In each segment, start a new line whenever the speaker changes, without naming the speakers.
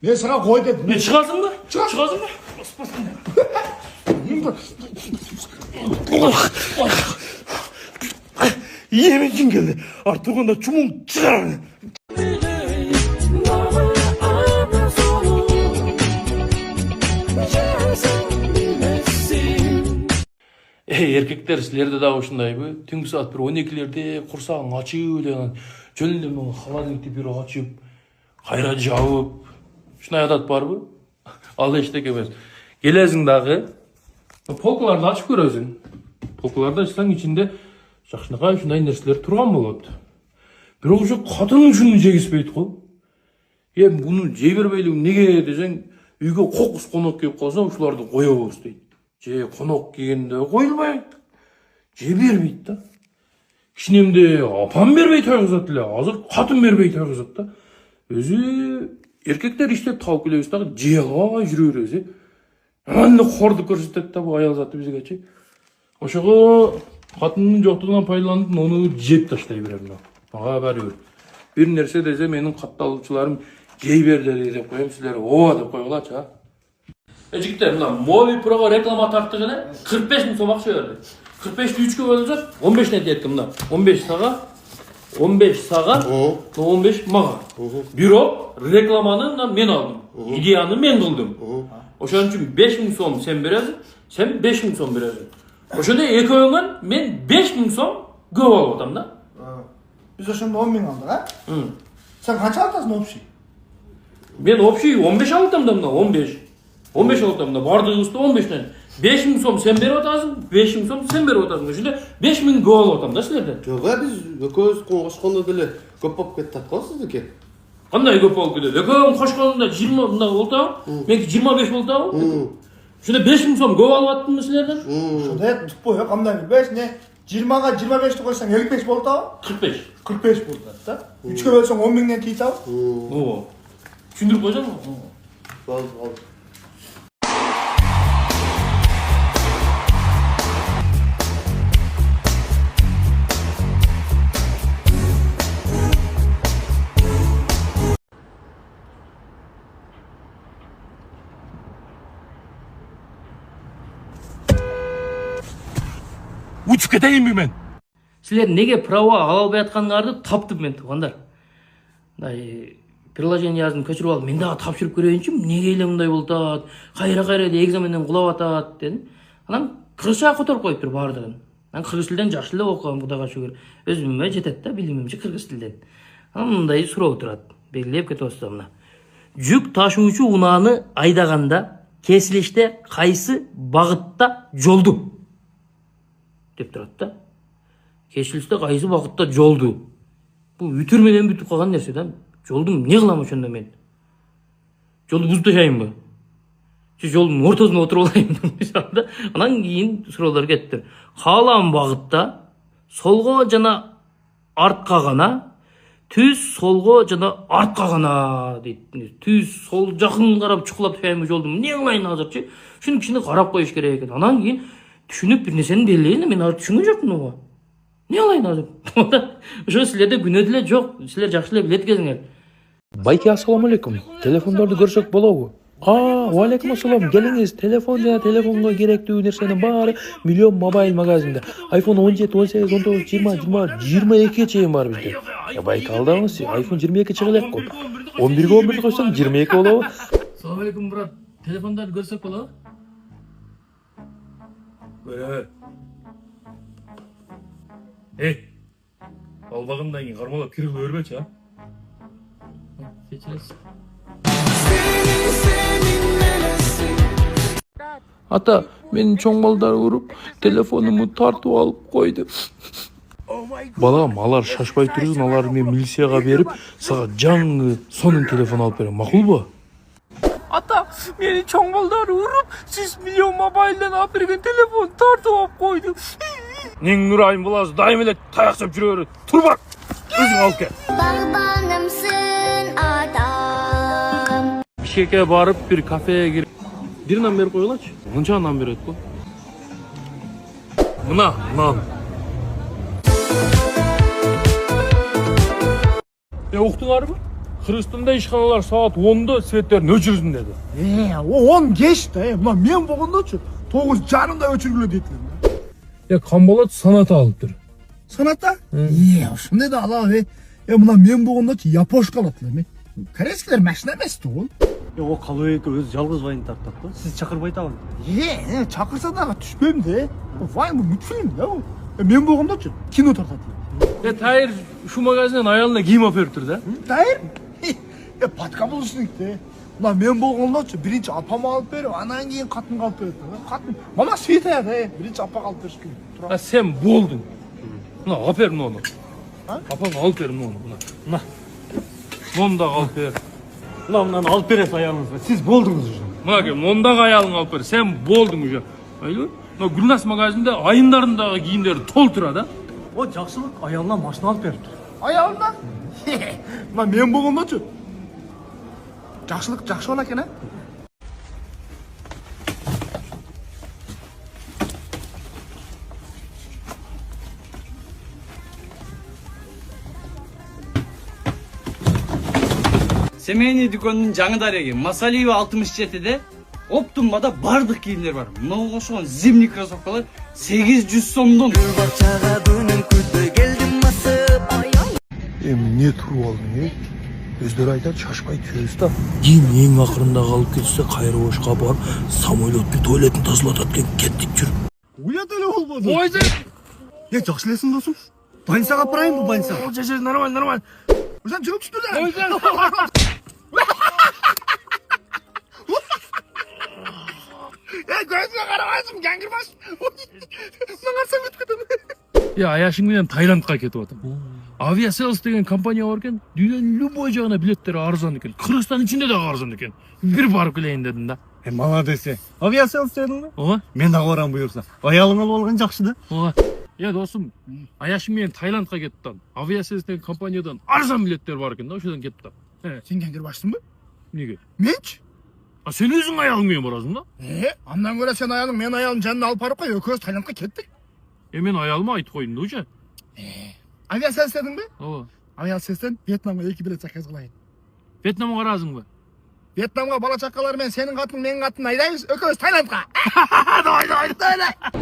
Ben sana koy dedim.
Ne çıkarsın mı?
Çıkar.
Çıkarsın mı? Yemin için geldi. Artık onda çumun çıkar. Erkekler sizlerde daha hoşundaydı. Tüm saat bir 12'lerde kursağın açıp öyle жөнүндө холодильникти бир ачып, кайра жабып. Ушундай адат барбы? Ал эчтеке эмес. Келесиң дагы полкаларды ачып көрөсүң. Полкаларды ачсаң ичинде жакшынакай ушундай нерселер турган болот. Бирок ушу катын ушуну жегизбейт го. Буну жей бербейлик неге десең, үйгө кокус конок келип калса, ушуларды коебуз дейт. Же конок келгенде коюлбайт. Же бербейт да. Кичинемде апам бербей тойгузат эле, азыр катын бербей тойгузат да. Өзү эркектер иштеп тауып келебиз дагы жей албай жүрө беребиз. Анда кордук көрсөтөт да бу аял заты бизгечи. Ошого катындын жоктугунан пайдаланып, ону жеп таштай берем. Мага баары бир. Бир нерсе десе менин катталуучуларым жей берди деп коем, силер ооба деп койгулачы, а. Жигиттер, мына Мови Pro'га реклама тарттык эле 45 миң сом акча берди. 45'ti 3'e böleceğiz. 15 ne diyettim lan? 15 sağa. 15 sağa. 15 mağa. Bir o reklamanı ben aldım. İdeyanı ben buldum. O şan için 5.000 som sen veresin. Sen 5.000 som veresin. O şanda iki oyundan ben 5.000 som göv alıp da.
Biz o şimdi 10.000 aldık ha? Sen kaç aldın opşi?
Ben opşiyi 15 aldım da 15. 15 aldım da vardı usta 15'ten. 5.000 som sen berip atasың, 5.000 som sen berip atasың. Ошондо 5.000 гол алып атам да силерден.
Жок, биз экөөбүз кошкондо деле көп болуп кетти го сиздики.
Кандай көп болуп кетет? Экөөң кошкондо 20 мындай болду. Меники 25 болду. Ошондо 5.000 сом көп алып аттымбы силерден?
Ошондой түп бой, кандай билбейсиң, не 20га 25'ti koysan 55 болду да?
45.
45 болду да. 3'e bölsөң 10.000'den тийт ал.
Ооба. Түшүндүрүп койсоңбу?
Болду.
Учуп кетейинби мен?
Силер неге право ала албай атканыңарды таптым мен туугандар. Мындай приложение жаздым, көчүрүп алып, мен дагы тапшырып көрөйүнчү, неге эле мындай болуп атат? Кайра эле экзаменден кулап атат дедим. Анан кыргызча которуп коюптур баардыгын. Мен кыргыз тилден жакшы эле окугам, Кудайга шүгүр. Өзүмө жетет да билимимче кыргыз тилден. Анан мындай суроо турат. Белгилеп кетип атсам мына. Жүк ташуучу унааны айдаганда кесилиште кайсы багытта жолду? Деп турат да. Кесилиште кайсы багытта жолду? Бул үтүр менен бүтүп калган нерсе да. Жолду эмне кылам ошондо мен? Жолду бузуп ташайынбы? Же жолдун ортосунда отуруп алайынбы? Анан кийин суроолор кетти. Каалаган багытта солго жана артка гана, түз солго жана артка гана дейт. Түз сол жакын карап чукулап ташайынбы жолду? Эмне кылайын азырчы? Ушуну кичине карап коюш керек экен. Анан кийин түшүнүп бир нерсени белгилейин, мен азыр түшүнгөн жокмун ооба. Не кылайын азыр? Ошо силерде күнөө деле жок, силер жакшы эле билет экенсиңер.
Байке, ассаламу алейкум. Телефондорду көрсөк болобу? Алейкум ассалам. Келиңиз, телефон жана телефонго керектүү нерсенин баары Миллион Мобайл магазинде. iPhone 17, 18, 19, 20, 22 чейин бар бизде. Байке алдыңыз, iPhone 22 чыгып элекко. 11ге 11 койсоң 22 болобу?
Салам алейкум, брат. Телефондорду көрсөк болобу?
Көрө. Эй. Албагындан кийин кармалап кирип өрбөчү, а?
Кечиресиз.
Ата, менин чоң балдар уруп, телефонуму тартып алып койду. Балам, алар шашпай турсун, алар мен милицияга берип, сага жаңы сонун телефон алып берем, макулбу? Ата, менин чоң балдар уруп, сиз Миллион Мобайлдан алып берген телефон тартып алып койду.
Нең нурайым буласы дайым эле таяксап жүрө берет. Турбак. Өзүң алып кел.
Балбанымсың адам.
Бишкекке барып бир кафеге кирип, бир нан берип койгулачы. Мынча нан берет го. Мына нан. Уктуңарбы?
Кыргызстанда ишканалар саат 10'da светтерин өчүрсүн деди.
О 10 кеч да. Мына мен болгондочу 9:30 өчүргүлө дейтилер.
Камболот санат алыптыр.
Санатта? Ошондой да алабы. Мына мен болгондочу япошка алат элем. Корейскилер машина эмес тугул.
О калыбай эки өзү жалгыз вайн тартат да. Сиз чакырбай атабы?
Чакырса дагы түшпөйм да. Вайн бул мультфильм да бул. Мен болгондочу кино тартат элем.
Тайыр şu магазинден аялына кийим алып бериптир да.
Тайыр? Подкаблучник да. Мына мен болгондочу биринчи апама алып берип, анан кийин катынга алып берет да. Катын мама Света да. Биринчи апага алып бериш керек.
Sen болдun. Мына алып бер муну. Апаңа алып бер муну. Мына. Муну да алып бер.
Мынаны алып берет аялыңызга. Сиз болдуңуз уже.
Мына ке, мундагы аялыңа алып бер. Sen болдуң уже. Айлы? Мына Гүлнас магазинде айымдарындагы кийимдер толтура да.
О жакшылык аялына машина алып бериптир.
Аялына? Мына мен болгондочу жакшылык жакшы болот экен, а?
Семейный дүкөнүнүн жаңы дареги Масалиева 67'de Оптумада бардык кийимдер бар. Мынау кошулган зимний кроссовкалар 800 сомдон.
Эмне туруп алдың, Өздөрү айтат, шашпай түзөбүз да. Кийин эң акырында калып кетсе, кайрыбошко барып, самолеттун туалетін тазалатат экен, кеттик жүр.
Уят эле болбоду.
Ойзы!
Жакшы элесиң досум. Больницага апарайынбы, больницага?
Жашаш, нормально.
Ошон жүрүп түштүр да.
Ойзы!
Көзүңө карабайсың, жаңгырбаш. Мен карасам өтүп кетем.
Аяшың менен Таиландка кетип атам. Aviasales деген компания бар екен. Дүйнөнүн любой жагына билеттери арзан экен. Кыргызстан ичинде дагы арзан экен. Бир барып келейин дедим да.
Молодец. Авиасales дедиңби?
Ооба.
Мен дагы барам буюрса. Аялың алып алган жакшы да.
Ооба. Досум, аяшым менен Таиландка кеттим. Aviasales деген компаниядан арзан билеттер бар экен да, ошодон кеттим.
Сен жаңгырбашсыңбы?
Неге?
Менчи?
Сен өзүң аялың менен барасың да?
Андан көрө сен аялың, мен аялым жанына алып барып кой, экөөбүз Таиландка кеттик.
Мен аялыма айтып коюм да уже.
Авиасales дедиңби?
Ооба.
Авиасалестен Вьетнамга 2 билет заказ кылайын.
Вьетнамга ыраазыңбы?
Вьетнамга бала чакалар менен сенин катың, менин катын айдайбыз, экөөбүз Таиландка.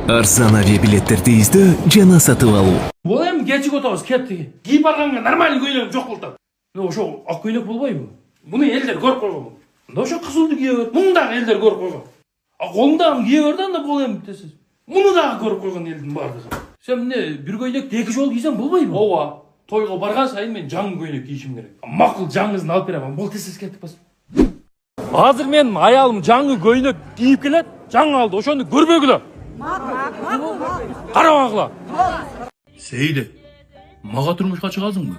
Арзан авиабилеттерди издөө жана сатып алуу.
Бул эми кечик отобуз кетти. Кийип барганга нормальный көйлөгүм жок болуп атат. Ошо ак көйлөк болбойбу? Муну элдер көрүп койгон. Ошо кызылды кие бер. Муну дагы элдер көрүп койгон. Колуңдагы кие бер да, анда бул эми десиз. Муну дагы көрүп койгон элдин бардыгы. Сен эмне бир көйлөктү 2 жолу кийсең болбойбу? Ооба. Тойго барган сайын мен жаңы көйлөк кийишим керек. Макул жаңысын алып берем. Бул тесиз кетип басып.
Азыр мен аялым жаңы көйнөк кийип келет, жаңы алды. Ошону көрбөгүлө. Карабагыла. Сейле, мага турмушка чыгасыңбы?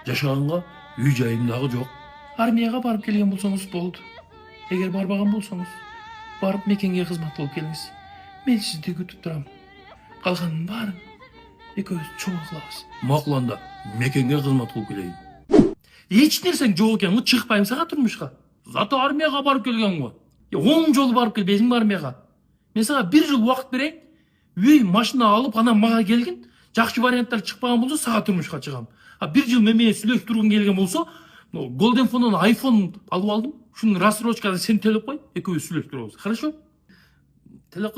Жашаганга үй жайым дагы жок. Армияга барып келген болсоңуз болду. Эгер барбаган болсоңуз, барып мекенге кызмат кылып келиңиз. Мен сизди күтүп турам. Калганын баарын экөөбүз чогуу кылабыз. Макул анда мекенге кызмат кылып келейин. Эч нерсең жок экен, чыкпайм сага турмушка. Зато армияга барып келген го. 10 жолу барып келбейсиңби армияга? Мен сага 1 жыл убакыт берейин. Үй машина алып, анан мага келгин. Жакшы варианттар чыкпаган болсо сага турмушка чыгам. 1 жыл менен сүйлөшүп тургун келген болсо, Golden Phone'ун iPhone алып алдым. Шунун рассрочкасын сен төлөп кой, экөөбүз сүйлөшүп турабыз. Хорошо? Төлөп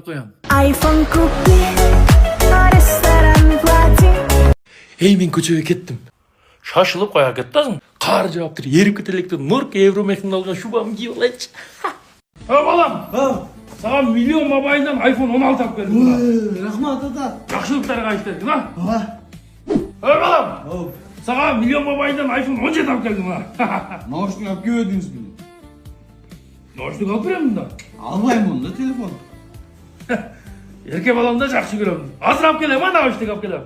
коям.
iPhone купи, ресторан плати.
Эй, мен көчөгө кеттим. Шашылып кая кеттасың? Кар жаап тур, эрип кетелектен Норк Евромехтен алган шубамды кийип алайынчы. Балам. Сага миллион мобайлдан iPhone 16 алып бердим.
Рахмат ата.
Жакшылыктарга айтты, да? Балам. Сага миллион мобайлдан iPhone 17 алып келдим, да?
Наушник алып келбедиңизби?
Наушник алып беремин да.
Албайм мында телефон.
Эрке баламды жакшы көрөм. Азыр алып келем, наушник алып келем.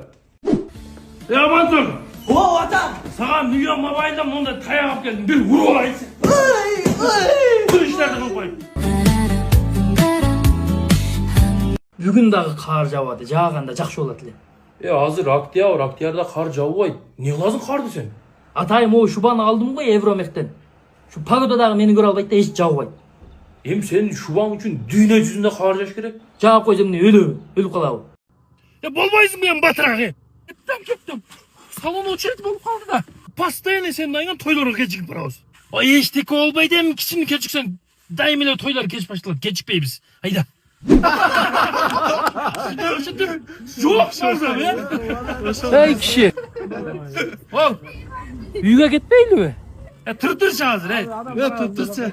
Мансур.
О, ата!
Сага миллион мобайлдан монда таяк алып келдим. Бир уруп алайынчы. Бул иштерди кылып кой.
Бүгүн дагы кар жаабады, жааганда жакшы болот эле.
Азыр октябрда кар жаабайт. Не кыласың карды сен?
Атайым могу шубаны алдым го Евромехтен. Şu погода дагы мени көрө албайт да, эч жаабайт.
Эми сен шубаң үчүн дүйнө жүзүндө кар жаш керек.
Жаап койсом эмне өлүп калабы?
Болбойсуң мен батырак. Кеттим. Салон очередь болуп калды да. постоянно сен дайынан тойларға кешігіп барабыз. Ештеке болбайды эми кичине кечиксең дайым эле тойлар кеч башталат, кечикпейбиз. Айда. Жоқ болсам, Эй, киши. Ол, үйгө кетпейлиби? Тұртыршы азыр, эй.
Tuttursa.